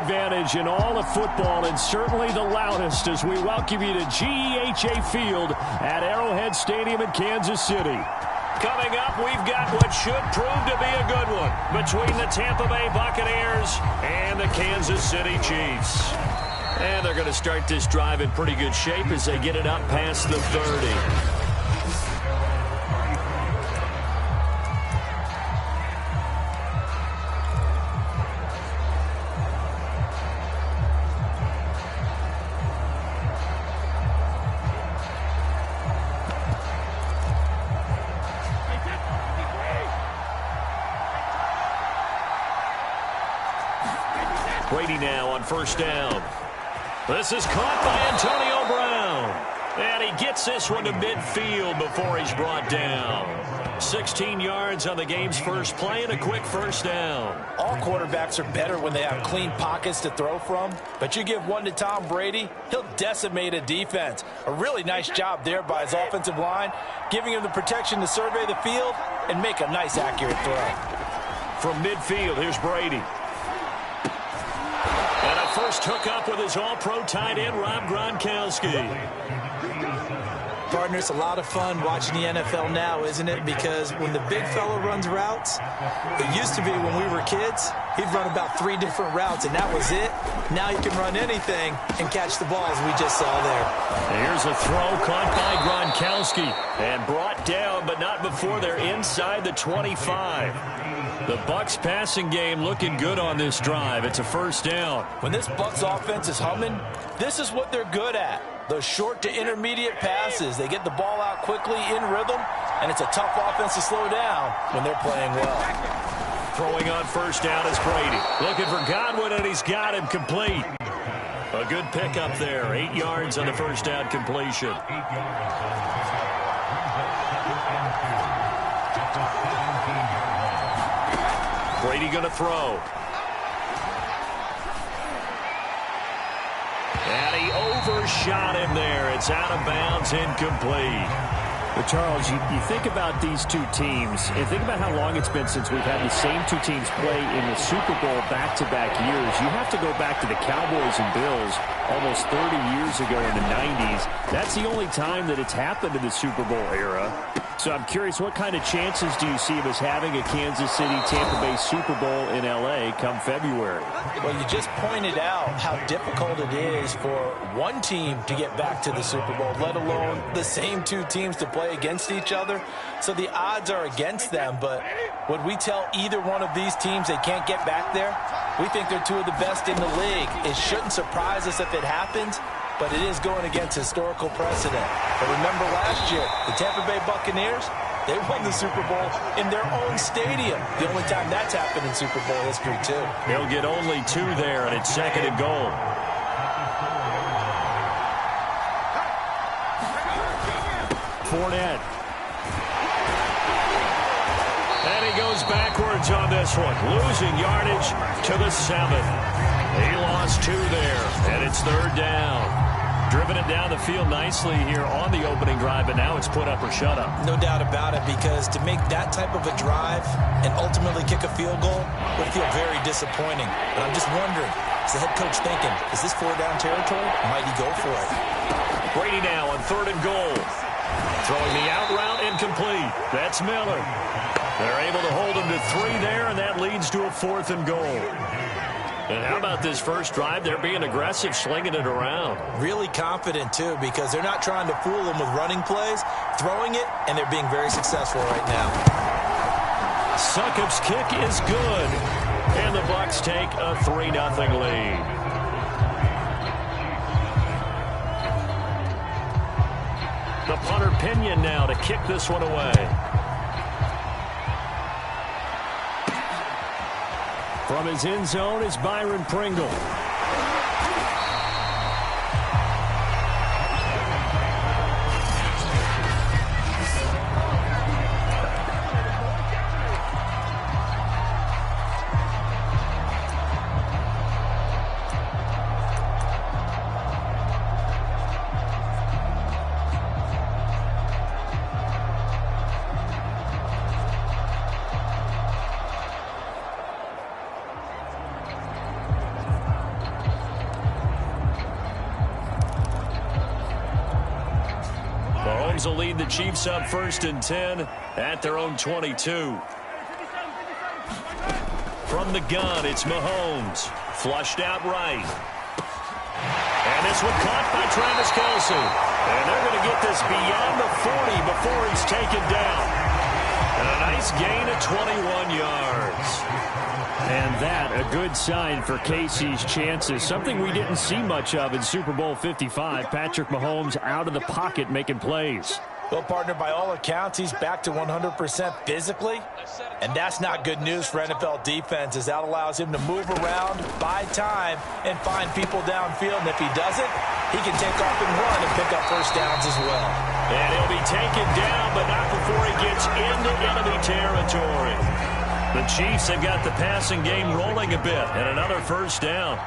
advantage in all of football and certainly the loudest as we welcome you to GEHA Field at Arrowhead Stadium in Kansas City. Coming up, we've got what should prove to be a good one between the Tampa Bay Buccaneers and the Kansas City Chiefs. And they're going to start this drive in pretty good shape as they get it up past the 30. Brady now on first down. This is caught by Antonio Brown. And he gets this one to midfield before he's brought down. 16 yards on the game's first play and a quick first down. All quarterbacks are better when they have clean pockets to throw from. But you give one to Tom Brady, he'll decimate a defense. A really nice job there by his offensive line, giving him the protection to survey the field and make a nice, accurate throw. From midfield, here's Brady. First hookup with his all-pro tight end, Rob Gronkowski. Partner, it's a lot of fun watching the NFL now, isn't it? Because when the big fella runs routes, it used to be when we were kids, he'd run about 3 different routes, and that was it. Now he can run anything and catch the ball, as we just saw there. Here's a throw caught by Gronkowski and brought down, but not before they're inside the 25. The Bucs passing game looking good on this drive. It's a first down. When this Bucs offense is humming, this is what they're good at. Those short to intermediate passes. They get the ball out quickly in rhythm, and it's a tough offense to slow down when they're playing well. Throwing on first down is Brady. Looking for Godwin, and he's got him complete. A good pickup there. 8 yards on the first down completion. Brady going to throw. And he overshot him there. It's out of bounds, incomplete. But Charles, you think about these two teams, and think about how long it's been since we've had the same two teams play in the Super Bowl back-to-back years. You have to go back to the Cowboys and Bills almost 30 years ago in the 90s. That's the only time that it's happened in the Super Bowl era. So I'm curious, what kind of chances do you see of us having a Kansas City-Tampa Bay Super Bowl in L.A. come February? Well, you just pointed out how difficult it is for one team to get back to the Super Bowl, let alone the same two teams to play against each other. So the odds are against them, but would we tell either one of these teams they can't get back there? We think they're two of the best in the league. It shouldn't surprise us if it happens, but it is going against historical precedent. But remember last year, the Tampa Bay Buccaneers, they won the Super Bowl in their own stadium. The only time that's happened in Super Bowl history, too. They'll get only 2 there, and it's 2nd and goal. Fournette. And he goes backwards on this one, losing yardage to the 7. He lost 2 there, and it's 3rd down. Driven it down the field nicely here on the opening drive, but now it's put up or shut up. No doubt about it, because to make that type of a drive and ultimately kick a field goal would feel very disappointing. But I'm just wondering, is the head coach thinking, is this 4-down territory? Might he go for it? Brady now on 3rd and goal. Throwing the out route, incomplete. That's Miller. They're able to hold him to 3 there, and that leads to a 4th and goal. And how about this first drive? They're being aggressive, slinging it around. Really confident, too, because they're not trying to fool them with running plays, throwing it, and they're being very successful right now. Succop's kick is good, and the Bucs take a 3-0 lead. The punter Pinion now to kick this one away. From his end zone is Byron Pringle. Mahomes will lead the Chiefs up 1st and 10 at their own 22. From the gun, it's Mahomes. Flushed out right. And this one caught by Travis Kelce. And they're going to get this beyond the 40 before he's taken down. And a nice gain of 21 yards. And that a good sign for KC's chances. Something we didn't see much of in Super Bowl 55. Patrick Mahomes out of the pocket making plays. Well, partner, by all accounts, he's back to 100% physically. And that's not good news for NFL defenses. That allows him to move around, buy time, and find people downfield. And if he doesn't, he can take off and run and pick up first downs as well. And he'll be taken down, but not before he gets into enemy territory. The Chiefs have got the passing game rolling a bit, and another first down.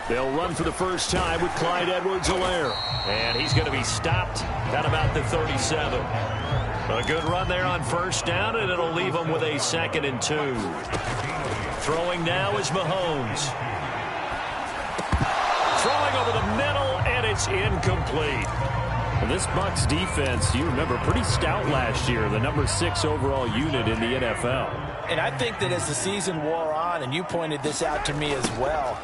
They'll run for the first time with Clyde Edwards-Helaire. And he's going to be stopped at about the 37. A good run there on first down, and it'll leave them with a 2nd and 2. Throwing now is Mahomes. Throwing over the middle, and it's incomplete. Well, this Bucs defense, you remember, pretty stout last year, the number 6 overall unit in the NFL. And I think that as the season wore on, and you pointed this out to me as well,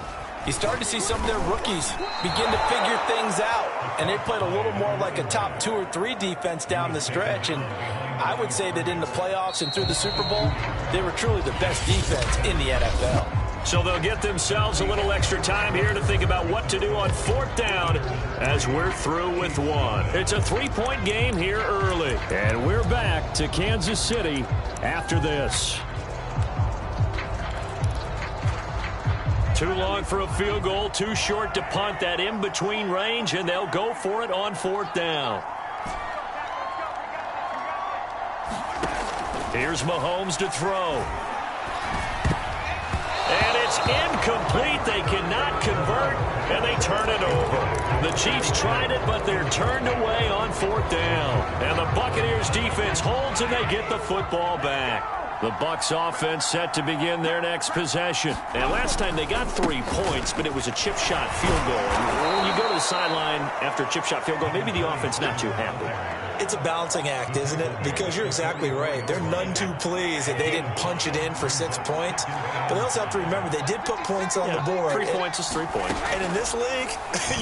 you start to see some of their rookies begin to figure things out. And they played a little more like a top 2 or 3 defense down the stretch. And I would say that in the playoffs and through the Super Bowl, they were truly the best defense in the NFL. So they'll get themselves a little extra time here to think about what to do on 4th down as we're through with 1. It's a 3-point game here early. And we're back to Kansas City after this. Too long for a field goal, too short to punt. That in-between range, and they'll go for it on 4th down. Here's Mahomes to throw. And it's incomplete. They cannot convert, and they turn it over. The Chiefs tried it, but they're turned away on 4th down. And the Buccaneers defense holds, and they get the football back. The Bucs offense set to begin their next possession. And last time they got 3 points, but it was a chip shot field goal. And when you go to the sideline after a chip shot field goal, maybe the offense not too happy. It's a balancing act, isn't it? Because you're exactly right. They're none too pleased that they didn't punch it in for 6 points. But they also have to remember they did put points on the board. 3 points is 3 points. And in this league,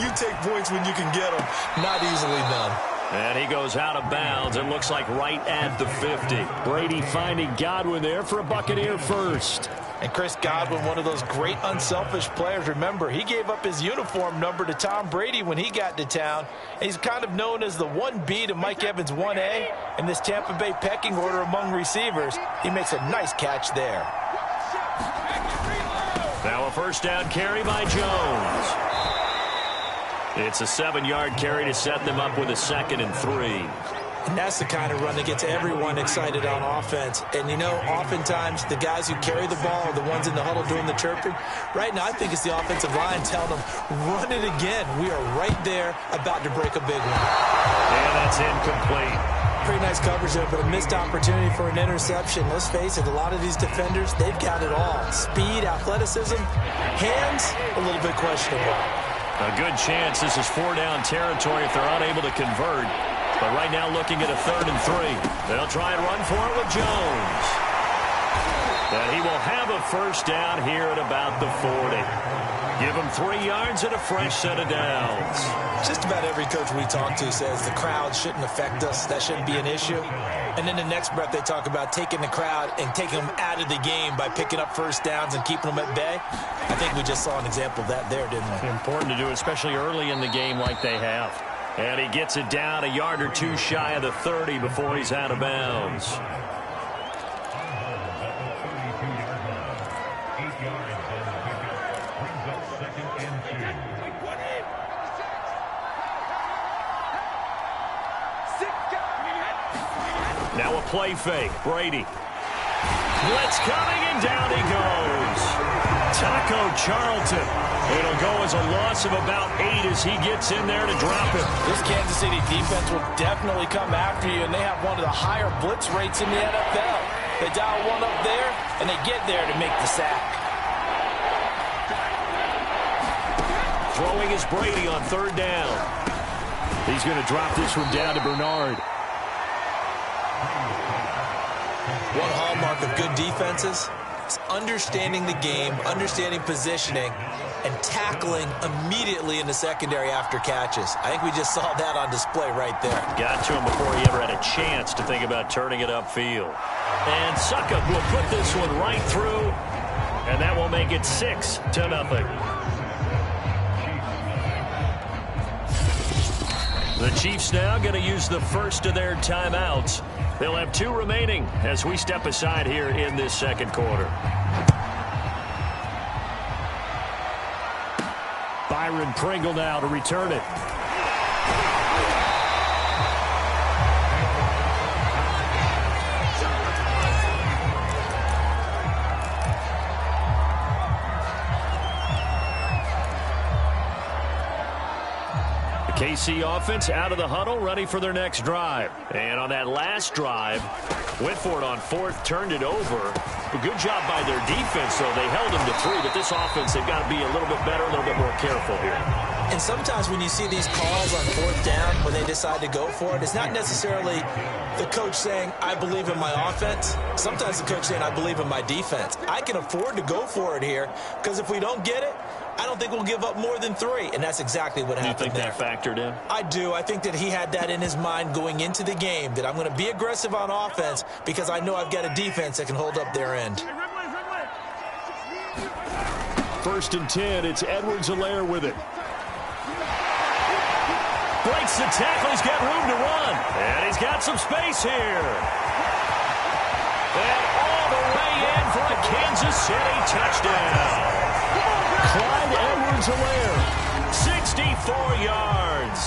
you take points when you can get them. Not easily done. And he goes out of bounds. It looks like right at the 50. Brady finding Godwin there for a Buccaneer first. And Chris Godwin, one of those great unselfish players. Remember, he gave up his uniform number to Tom Brady when he got to town. And he's kind of known as the 1B to Mike Evans 1A in this Tampa Bay pecking order among receivers. He makes a nice catch there. Now a first down carry by Jones. It's a 7-yard carry to set them up with a 2nd and 3. And that's the kind of run that gets everyone excited on offense. And, you know, oftentimes the guys who carry the ball are the ones in the huddle doing the chirping. Right now, I think it's the offensive line telling them, run it again. We are right there about to break a big one. And that's incomplete. Pretty nice coverage there, but a missed opportunity for an interception. Let's face it, a lot of these defenders, they've got it all. Speed, athleticism, hands, a little bit questionable. A good chance this is 4-down territory if they're unable to convert. But right now looking at a 3rd and 3. They'll try and run for it with Jones. And he will have a first down here at about the 40. Give him 3 yards and a fresh set of downs. Just about every coach we talk to says the crowd shouldn't affect us. That shouldn't be an issue. And in the next breath, they talk about taking the crowd and taking them out of the game by picking up first downs and keeping them at bay. I think we just saw an example of that there, didn't we? Important to do, especially early in the game like they have. And he gets it down a yard or 2 shy of the 30 before he's out of bounds. Now a play fake. Brady. Blitz coming, and down he goes. Taco Charlton. It'll go as a loss of about 8 as he gets in there to drop it. This Kansas City defense will definitely come after you, and they have one of the higher blitz rates in the NFL. They dial one up there, and they get there to make the sack. Throwing is Brady on third down. He's going to drop this one down to Bernard. One hallmark of good defenses is understanding the game, understanding positioning, and tackling immediately in the secondary after catches. I think we just saw that on display right there. Got to him before he ever had a chance to think about turning it upfield. And Succop will put this one right through, and that will make it 6-0. The Chiefs now going to use the first of their timeouts. They'll have 2 remaining as we step aside here in this second quarter. Byron Pringle now to return it. KC offense out of the huddle, ready for their next drive. And on that last drive, went for it on fourth, turned it over. A good job by their defense, though. They held them to 3, but this offense, they've got to be a little bit better, a little bit more careful here. And sometimes when you see these calls on fourth down, when they decide to go for it, it's not necessarily the coach saying, I believe in my offense. Sometimes the coach saying, I believe in my defense. I can afford to go for it here, because if we don't get it, I don't think we'll give up more than 3, and that's exactly what happened there. You think that factored in? I do. I think that he had that in his mind going into the game, that I'm going to be aggressive on offense because I know I've got a defense that can hold up their end. 1st and 10, it's Edwards-Helaire with it. Breaks the tackle, he's got room to run. And he's got some space here. And all the way in for a Kansas City touchdown. Clyde Edwards-Helaire, 64 yards.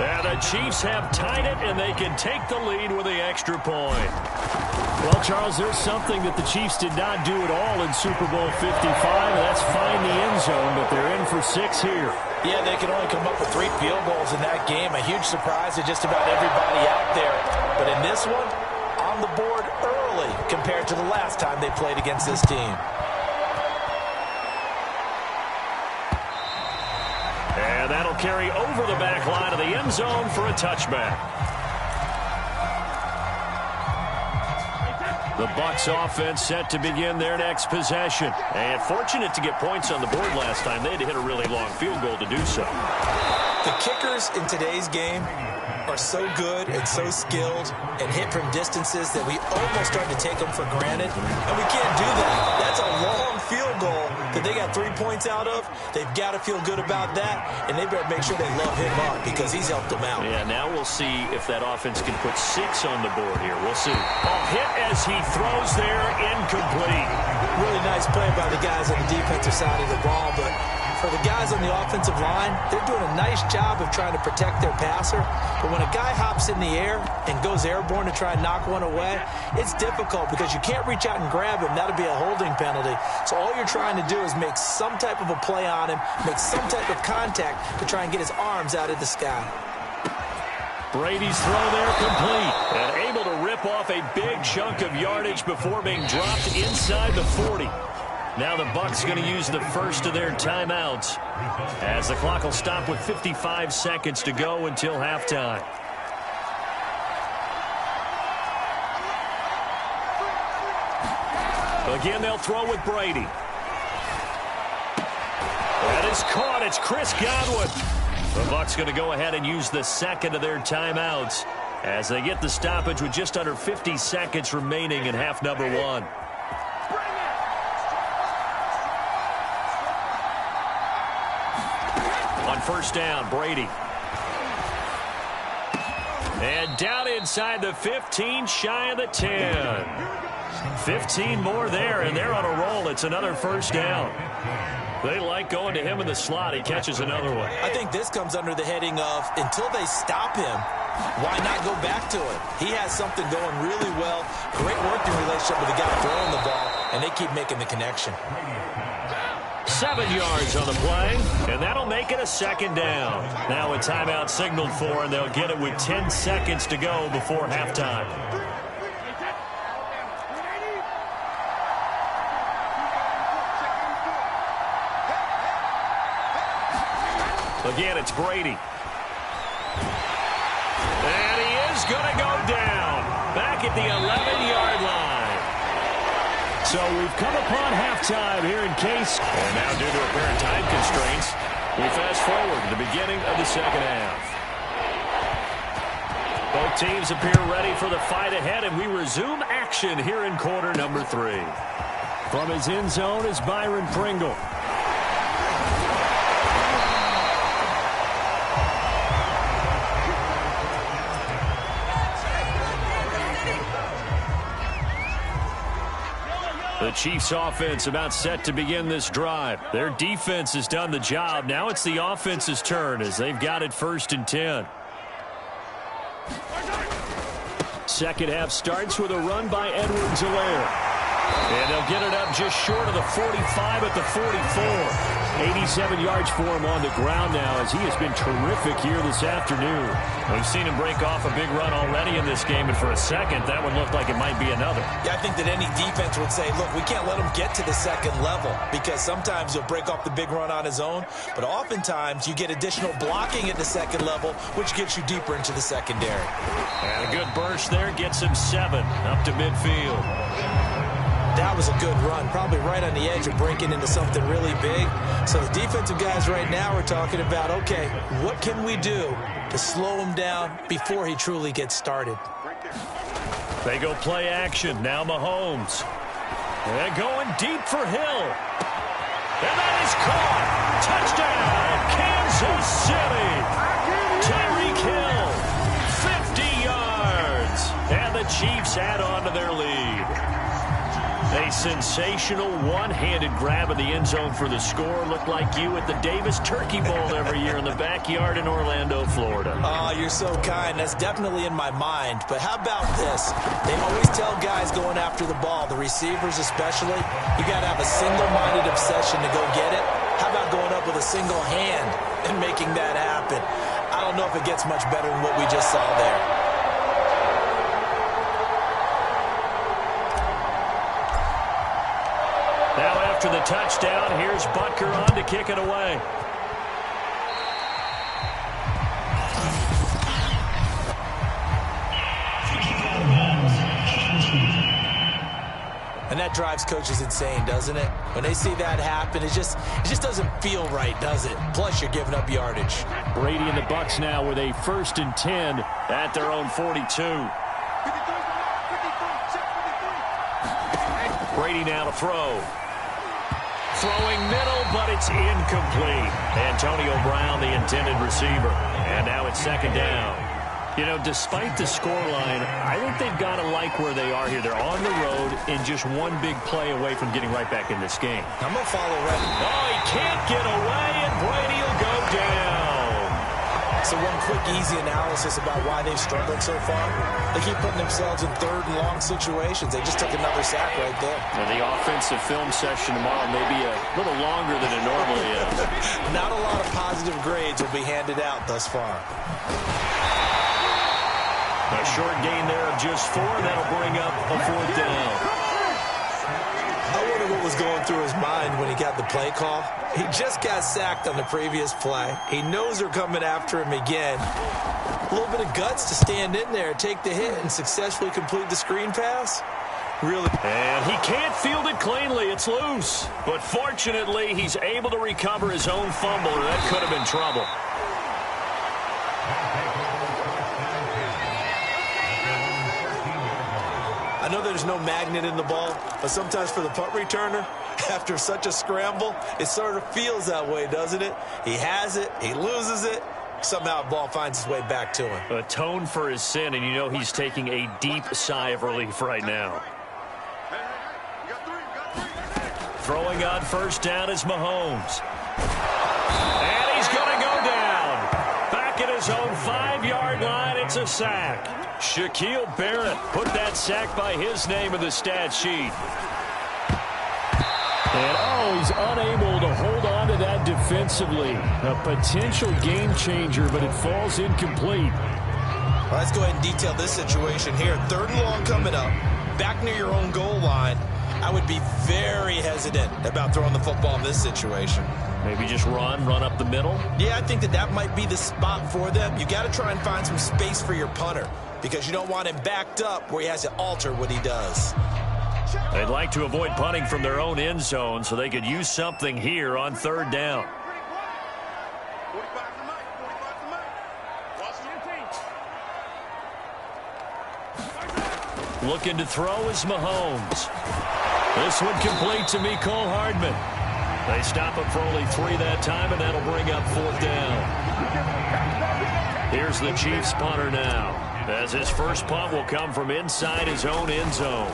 And the Chiefs have tied it, and they can take the lead with the extra point. Well, Charles, there's something that the Chiefs did not do at all in Super Bowl 55, and that's find the end zone, but they're in for 6 here. Yeah, they can only come up with 3 field goals in that game. A huge surprise to just about everybody out there. But in this one, on the board early compared to the last time they played against this team. And that'll carry over the back line of the end zone for a touchback. The Bucs offense set to begin their next possession. And fortunate to get points on the board last time. They had to hit a really long field goal to do so. The kickers in today's game are so good and so skilled and hit from distances that we almost start to take them for granted. And we can't do that. That's a long field goal that they got 3 points out of. They've got to feel good about that, and they better make sure they love him up because he's helped them out. Yeah, now we'll see if that offense can put 6 on the board here. We'll see. Off hit as he throws there, incomplete. Really nice play by the guys on the defensive side of the ball, but for the guys on the offensive line, they're doing a nice job of trying to protect their passer. But when a guy hops in the air and goes airborne to try and knock one away, it's difficult because you can't reach out and grab him. That'll be a holding penalty. So all you're trying to do is make some type of a play on him, make some type of contact to try and get his arms out of the sky. Brady's throw there complete. And able to rip off a big chunk of yardage before being dropped inside the 40. Now the Bucs going to use the first of their timeouts as the clock will stop with 55 seconds to go until halftime. Again, they'll throw with Brady. That is caught. It's Chris Godwin. The Bucs going to go ahead and use the second of their timeouts as they get the stoppage with just under 50 seconds remaining in half number 1. On first down, Brady. And down inside the 15, shy of the 10. 15 more there, and they're on a roll. It's another first down. They like going to him in the slot. He catches another one. I think this comes under the heading of until they stop him, why not go back to it? He has something going really well. Great working relationship with the guy throwing the ball, and they keep making the connection. 7 yards on the play, and that'll make it a second down. Now a timeout signaled for, and they'll get it with 10 seconds to go before halftime. Again, it's Brady. And he is going to go down. Back at the 11-yard line. So we've come upon halftime here in Case. And now due to apparent time constraints, we fast forward to the beginning of the second half. Both teams appear ready for the fight ahead, and we resume action here in quarter number 3. From his end zone is Byron Pringle. The Chiefs offense about set to begin this drive. Their defense has done the job. Now it's the offense's turn as they've got it 1st and 10. Second half starts with a run by Edwards-Helaire. And they'll get it up just short of the 45 at the 44. 87 yards for him on the ground now as he has been terrific here this afternoon. We've seen him break off a big run already in this game, and for a second, that one looked like it might be another. Yeah, I think that any defense would say, look, we can't let him get to the second level because sometimes he'll break off the big run on his own, but oftentimes you get additional blocking at the second level, which gets you deeper into the secondary. And a good burst there gets him 7 up to midfield. That was a good run, probably right on the edge of breaking into something really big. So the defensive guys right now are talking about, okay, what can we do to slow him down before he truly gets started? They go play action. Now Mahomes. They're going deep for Hill. And that is caught. Touchdown, Kansas City. Tyreek Hill, 50 yards. And the Chiefs add on to their lead. A sensational one-handed grab in the end zone for the score. Looked like you at the Davis Turkey Bowl every year in the backyard in Orlando, Florida. Oh, you're so kind. That's definitely in my mind. But how about this? They always tell guys going after the ball, the receivers especially, you got to have a single-minded obsession to go get it. How about going up with a single hand and making that happen? I don't know if it gets much better than what we just saw there. Now after the touchdown, here's Butker on to kick it away. And that drives coaches insane, doesn't it? When they see that happen, it just doesn't feel right, does it? Plus, you're giving up yardage. Brady and the Bucs now with a 1st and 10 at their own 42. Brady now to throw. Throwing middle, but it's incomplete. Antonio Brown, the intended receiver. And now it's 2nd down. You know, despite the scoreline, I think they've got to like where they are here. They're on the road and just one big play away from getting right back in this game. I'm going to follow right. Oh, he can't get away, and Brady will go down. So one quick, easy analysis about why they've struggled so far. They keep putting themselves in 3rd and long situations. They just took another sack right there. Well, the offensive film session tomorrow may be a little longer than it normally is. Not a lot of positive grades will be handed out thus far. A short gain there of just 4. That'll bring up a 4th down. I wonder what was going through his mind when he got the play call. He just got sacked on the previous play. He knows they're coming after him again. A little bit of guts to stand in there, take the hit, and successfully complete the screen pass. Really. And he can't field it cleanly. It's loose. But fortunately, he's able to recover his own fumble, or that could have been trouble. I know there's no magnet in the ball, but sometimes for the punt returner, after such a scramble, it sort of feels that way, doesn't it? He has it, he loses it, somehow the ball finds its way back to him. Atone for his sin, and you know he's taking a deep sigh of relief right now. Throwing on 1st down is Mahomes. And he's going to go down. Back at his own 5-yard line, it's a sack. Shaquille Barrett put that sack by his name in the stat sheet. And, he's unable to hold on to that defensively. A potential game changer, but it falls incomplete. Well, let's go ahead and detail this situation here. 3rd and long coming up. Back near your own goal line. I would be very hesitant about throwing the football in this situation. Maybe just run up the middle? Yeah, I think that might be the spot for them. You got to try and find some space for your punter because you don't want him backed up where he has to alter what he does. They'd like to avoid punting from their own end zone so they could use something here on third down. Looking to throw is Mahomes. This one complete to Mecole Hardman. They stop him for only 3 that time, and that'll bring up fourth down. Here's the Chiefs punter now, as his first punt will come from inside his own end zone.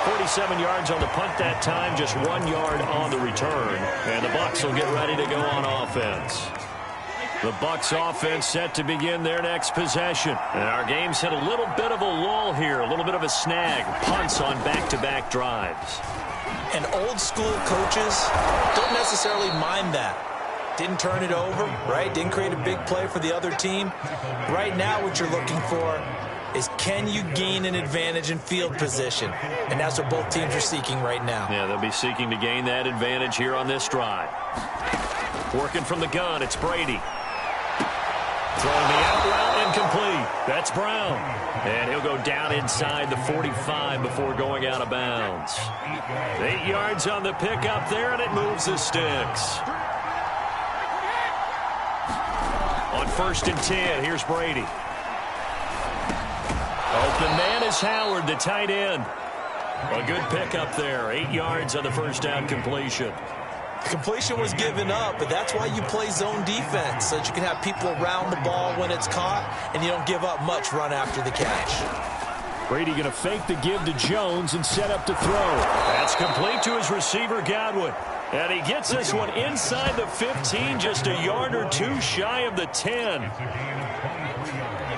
.47 yards on the punt that time, just 1 yard on the return. And the Bucs will get ready to go on offense. The Bucs offense set to begin their next possession. And our game's hit a little bit of a lull here, a little bit of a snag. Punts on back-to-back drives. And old school coaches don't necessarily mind that. Didn't turn it over, right? Didn't create a big play for the other team. Right now what you're looking for is can you gain an advantage in field position? And that's what both teams are seeking right now. Yeah, they'll be seeking to gain that advantage here on this drive. Working from the gun, it's Brady. Throwing the out route, incomplete. That's Brown. And he'll go down inside the 45 before going out of bounds. 8 yards on the pickup there, and it moves the sticks. On 1st and 10, here's Brady. Open man is Howard, the tight end. A good pickup there. 8 yards on the first down completion. The completion was given up, but that's why you play zone defense, so that you can have people around the ball when it's caught, and you don't give up much run after the catch. Brady going to fake the give to Jones and set up to throw. That's complete to his receiver, Godwin. And he gets this one inside the 15, just a yard or two shy of the 10.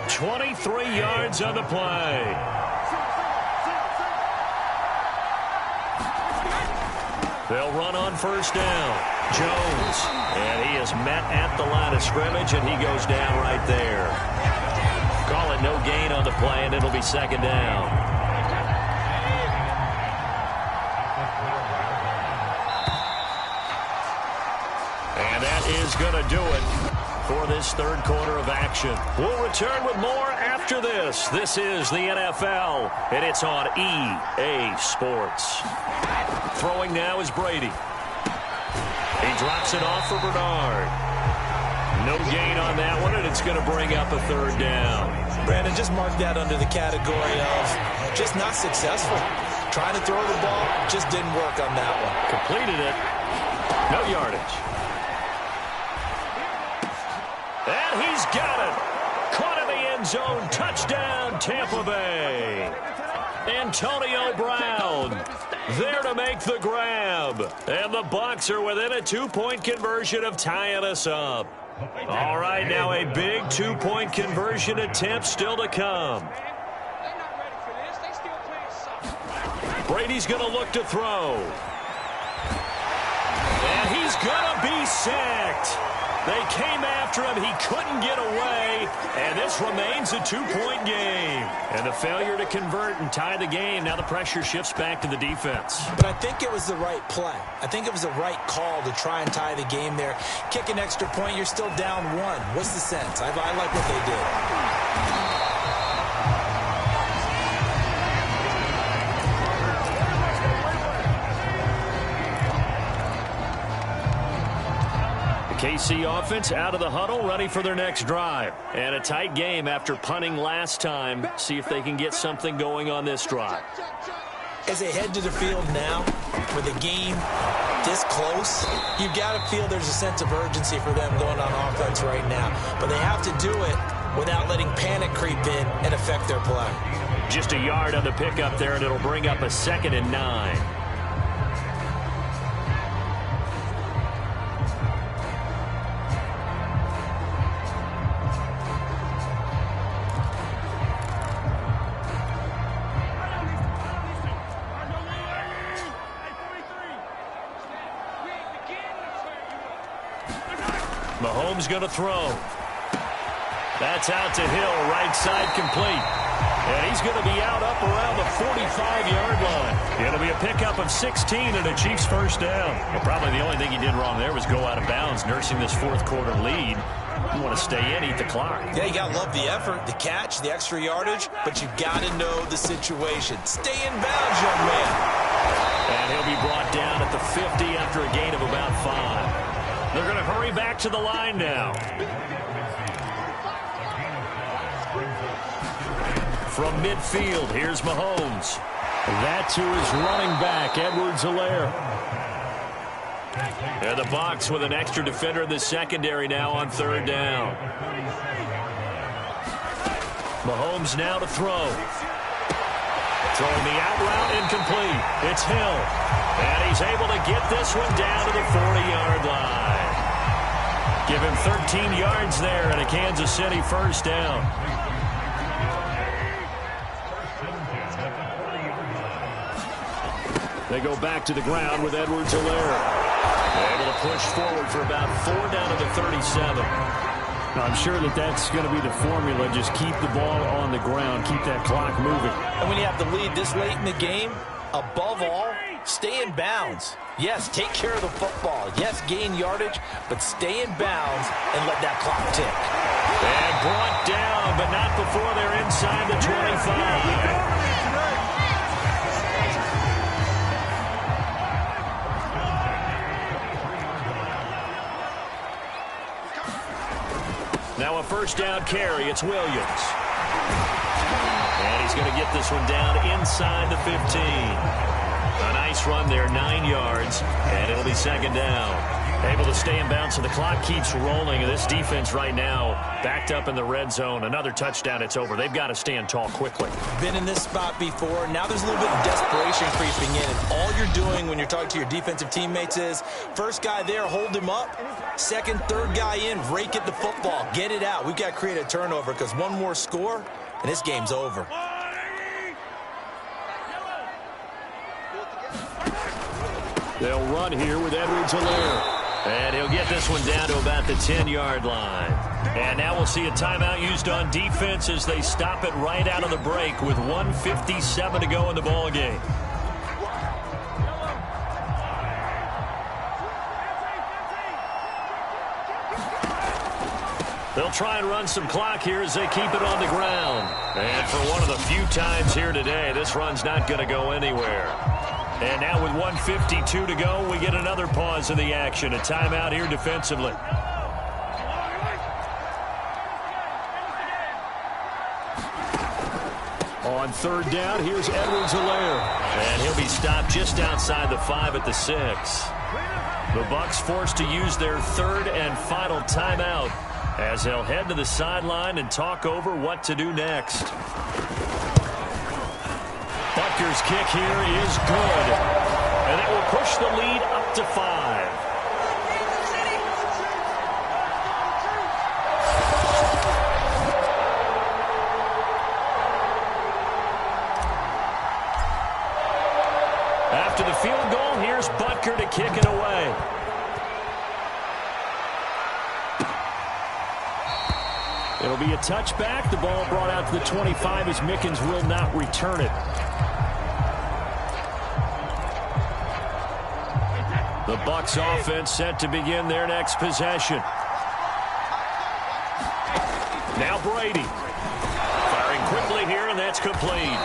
23 yards on the play. They'll run on first down. Jones. And he is met at the line of scrimmage, and he goes down right there. Call it no gain on the play, and it'll be second down. And that is going to do it for this third quarter of action. We'll return with more after this. This is the NFL, and it's on EA Sports. Throwing now is Brady. He drops it off for Bernard. No gain on that one, and it's going to bring up a third down. Brandon, just mark that under the category of just not successful. Trying to throw the ball, just didn't work on that one. Completed it. No yardage. And he's got it. Caught in the end zone. Touchdown, Tampa Bay. Antonio Brown there to make the grab. And the Bucs are within a 2-point conversion of tying us up. All right, now a big 2-point conversion attempt still to come. Brady's going to look to throw. And he's going to be sacked. They came after him. He couldn't get away. And this remains a 2-point game. And the failure to convert and tie the game. Now the pressure shifts back to the defense. But I think it was the right play. I think it was the right call to try and tie the game there. Kick an extra point. You're still down 1. What's the sense? I like what they did. KC offense out of the huddle, ready for their next drive. And a tight game after punting last time. See if they can get something going on this drive. As they head to the field now, with the game this close, you've got to feel there's a sense of urgency for them going on offense right now. But they have to do it without letting panic creep in and affect their play. Just a yard on the pickup there, and it'll bring up a 2nd and 9. Mahomes going to throw. That's out to Hill, right side complete. And he's going to be out up around the 45-yard line. It'll be a pickup of 16 and a Chiefs first down. Well, probably the only thing he did wrong there was go out of bounds, nursing this fourth-quarter lead. You want to stay in, eat the clock. Yeah, you got to love the effort, the catch, the extra yardage, but you got to know the situation. Stay in bounds, young man. And he'll be brought down at the 50 after a gain of about 5. They're going to hurry back to the line now. From midfield, here's Mahomes. That's who is running back, Edwards-Helaire. And the Bucs with an extra defender in the secondary now on third down. Mahomes now to throw. Throwing the out route incomplete. It's Hill. And he's able to get this one down to the 40-yard line. Give him 13 yards there and a Kansas City first down. They go back to the ground with Edwards-Helaire. Able to push forward for about 4 down to the 37. I'm sure that's going to be the formula. Just keep the ball on the ground. Keep that clock moving. And when you have the lead this late in the game, above all, stay in bounds. Yes, take care of the football. Yes, gain yardage, but stay in bounds and let that clock tick. And brought down, but not before they're inside the 25. Now a first down carry. It's Williams. And he's going to get this one down inside the 15. A nice run there, 9 yards, and it'll be second down. Able to stay in bounds, so the clock keeps rolling. And this defense right now backed up in the red zone. Another touchdown, it's over. They've got to stand tall quickly. Been in this spot before. Now there's a little bit of desperation creeping in. And all you're doing when you're talking to your defensive teammates is, first guy there, hold him up. Second, third guy in, rake at the football. Get it out. We've got to create a turnover because one more score, and this game's over. They'll run here with Edwards-Helaire. And he'll get this one down to about the 10-yard line. And now we'll see a timeout used on defense as they stop it right out of the break with 1:57 to go in the ballgame. They'll try and run some clock here as they keep it on the ground. And for one of the few times here today, this run's not going to go anywhere. And now with 1:52 to go, we get another pause in the action. A timeout here defensively. On third down, here's Edwards-Helaire. And he'll be stopped just outside the 5 at the 6. The Bucs forced to use their third and final timeout as they'll head to the sideline and talk over what to do next. Butker's kick here is good. And it will push the lead up to 5. After the field goal, here's Butker to kick it away. It'll be a touchback. The ball brought out to the 25 as Mickens will not return it. The Bucs offense set to begin their next possession. Now Brady. Firing quickly here, and that's complete.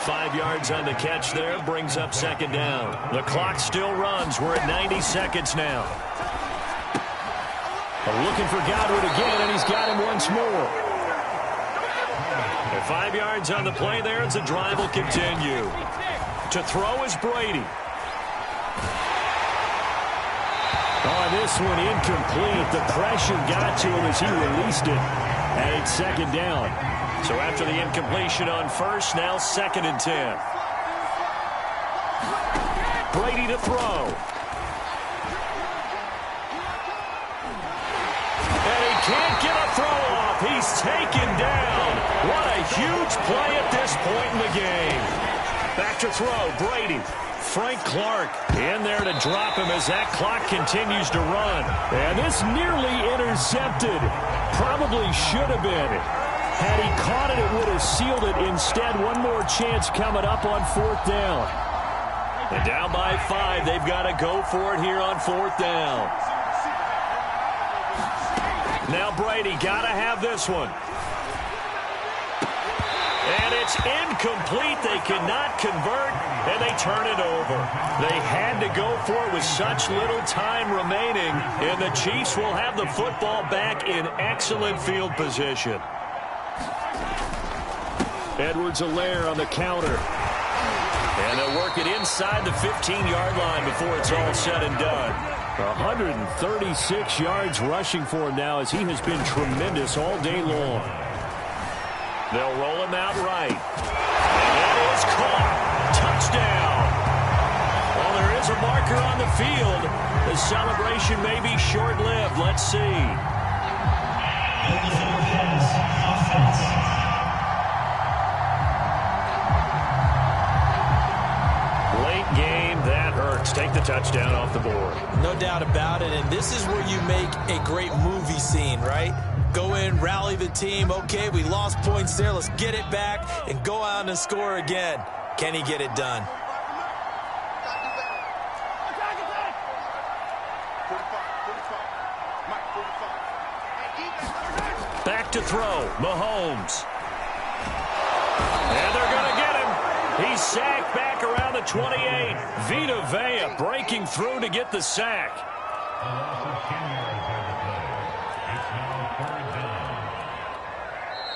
5 yards on the catch there, brings up second down. The clock still runs. We're at 90 seconds now. Looking for Godwin again, and he's got him once more. And 5 yards on the play there as the drive will continue. To throw is Brady. Oh, this one incomplete. The pressure got to him as he released it. And it's second down. So after the incompletion on first, now second and 10. Brady to throw. And he can't get a throw off. He's taken down. What a huge play at this point in the game. Back to throw, Brady. Frank Clark in there to drop him as that clock continues to run. And this nearly intercepted. Probably should have been. Had he caught it, it would have sealed it. Instead, one more chance coming up on 4th down. And down by 5, they've got to go for it here on 4th down. Now Brady got to have this one. And it's incomplete. They cannot convert, and they turn it over. They had to go for it with such little time remaining, and the Chiefs will have the football back in excellent field position. Edwards-Helaire on the counter. And they'll work it inside the 15-yard line before it's all said and done. 136 yards rushing for him now as he has been tremendous all day long. They'll roll him out right. And it is caught. Touchdown. Well, there is a marker on the field. The celebration may be short-lived. Let's see. Late game, that hurts. Take the touchdown off the board. No doubt about it, and this is where you make a great movie scene, right? Go in, rally the team. Okay, we lost points there. Let's get it back and go out and score again. Can he get it done? Back to throw, Mahomes. And they're going to get him. He's sacked back around the 28. Vita Vea breaking through to get the sack.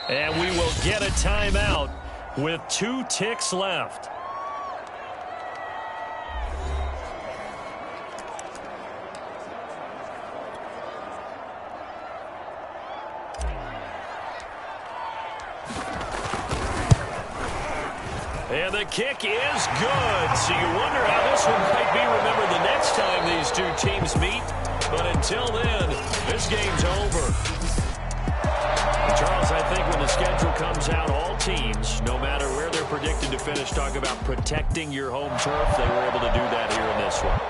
And we will get a timeout with 2 ticks left. And the kick is good. So you wonder how this one might be remembered the next time these two teams meet. But until then, this game's over. Charles, I think when the schedule comes out, all teams, no matter where they're predicted to finish, talk about protecting your home turf. They were able to do that here in this one.